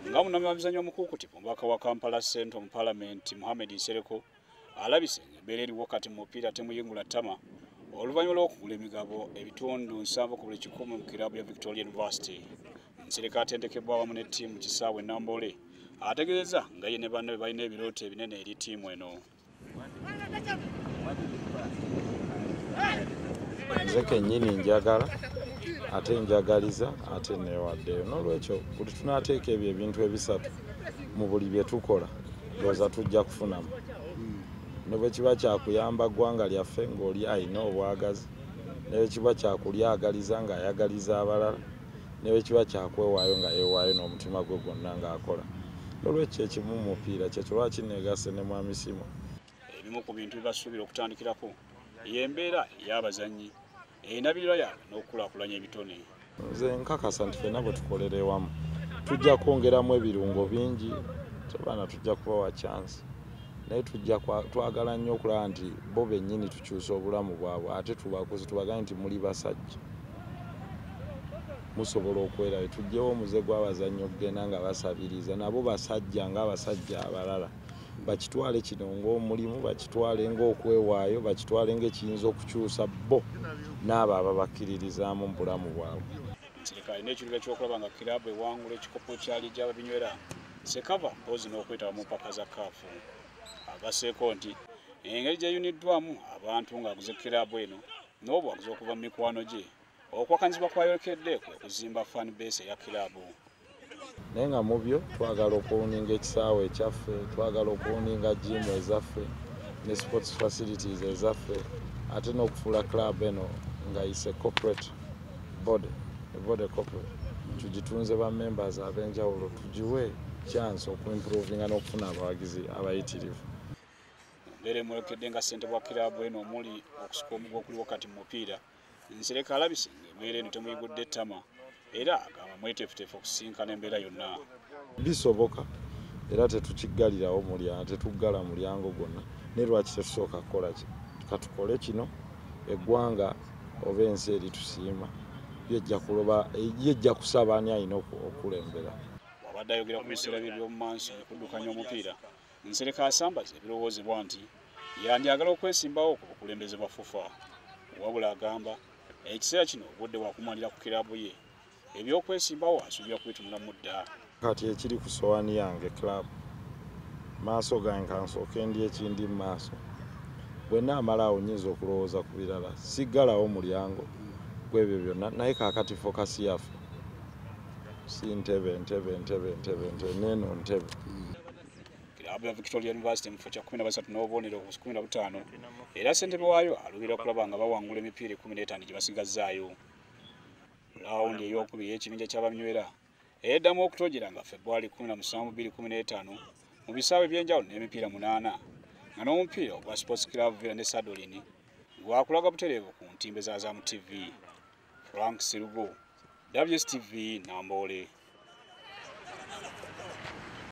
nga munnamizannyo omukukutivu omubaka wa Kampala Central mu Parliament Mohamed Nsereko alabise embeera eriwo kati mu mupiira temuyingula ttama oluvannyuma lw'okugula emigabo ebitundu 7 ku buli 100 mu kiraabu ya Victoria University. Nsereko atendekebwa awamu ne ttiimu mu kisaawe Nambole ategeeza nga ye ne banne balina ebirooto ebinene eri ttiimu eno. Nze kennyini njagala ate njagaliza ate neewaddeyo n'olwekyo buli tunaateeka ebyo ebintu ebisatu mu buli bye tukola ndowooza tujja kufunamu. Ne bwe kiba kyakuyamba ggwanga lyaffe ng'oli alina obwagazi, ne bwe kiba kyakulyagaliza ng'ayagaliza abalala, ne bwe kiba kyakwewaayo nga yeewaayo n'omutima gwe gwonna ng'akola. N'olwekyo ekimu mu mupiira kyekyo lwaki neegase ne mwami Simo. Ebimu ku bintu bibasuubira okutandikirako y'embeera y'abazannyi enabirira yaabwe n'okukulaakulanya ebitone. Nze nkakasa nti ffenna bwe tukolera ewamu tujja kwongeramu ebirungo bingi, tebaana tujja kubawa chance. Naye twagala nnyo okulaba nti bo bennyini tukyusa obulamu bwabwe ate tubakuze tubagane nti muli basajja. Musobola okwerayo tuggyewo omuze gw'abazannyi okugenda nga basabiriza nabo basajja ng'abasajja abalala. Bakitwale kino ng'omulimu, bakitwale ng'okwewaayo, bakitwale ng'ekiyinza okukyusa bo n'abo ababakkiririzaamu mu bulamu bwabwe. Nsereko alina ekiruga ky'okulaba nga kiraabu ewangula ekikopo kya Liigi y'ababinywera Sekava mpozi n'okwetaba mu mpaka za kaafu. Agasseeko nti engeri gyeyuniddwamu abantu ng'aguze kiraabu eno n'obwaguzi okuva mu mikwano gye okwakanyizibwa kwayolekedde kwe kuzimba fan base eya kiraabu. Naye nga mu byo twagala okuwuninga ekisaawe ekyaffe, twagala okuwuninga jimu ezaffe ne sports facilities ezaffe, ate n'okufuula club eno nga ise corporate body corporate tugitunze ba members ab'enjawulo tugiwe chance okuimprovinga n'okufuna abawagizi abayitirivu. Embeera emwolekedde nga ssente bwa kiraabu eno omuli okusika omugwa okuliwo kati mu mupiira, Nsereko alabise ng'embeera eno temuyigudde ttama era agamba mweteefuteefu okusinkana embeera yonna. Bisoboka era tetukiggalirawo tetuggala mulyango gwonna. Ne lwaki tetusooka kukola ki? Katukole kino eggwanga oba ensi eritusiima yejja kusaba ani alina okulembera. Wabadde ayogera ku biseera bye by'omu maaso mu kuddukanya omupiira, Nsereko asambaza ebirowoozebwa nti yandyagala okwesimbawo ku bukulembeze bwa FUFA. Wabula agamba ekiseera kino obudde bwakumalira ku kiraabu ye ebyokwesimbawo asuubira kubitunulamu dda. Kati ekiri ku sowaani yange club maaso gange kansooke ndi ekindi mu maaso. Bwe naamalaawo nnyinza okulowooza ku birala, siggalawo mulyango gw'ebyo byonna, naye kaakati fokasi yaffe si ntebe neeno ntebe. Kiraabu ya Victoria University mu kifo kya 13 n'obubonero ku 15 era ssentebe waayo aluubirira okulaba nga bawangula emipiira 15 gye basigazzaayo. Lawundi ey'okubiri y'ekibinja ky'ababinywera eddamu okutojera nga February 17, 2015 mu bisaawe by'enjawulo n'emipiira 8 nga n'omupiira ogwa Sports Club Villa ne Sadolini gwakulaga butereevu ku ntimbe za Azam TV. Frank Sirugo, WSTV Nambole.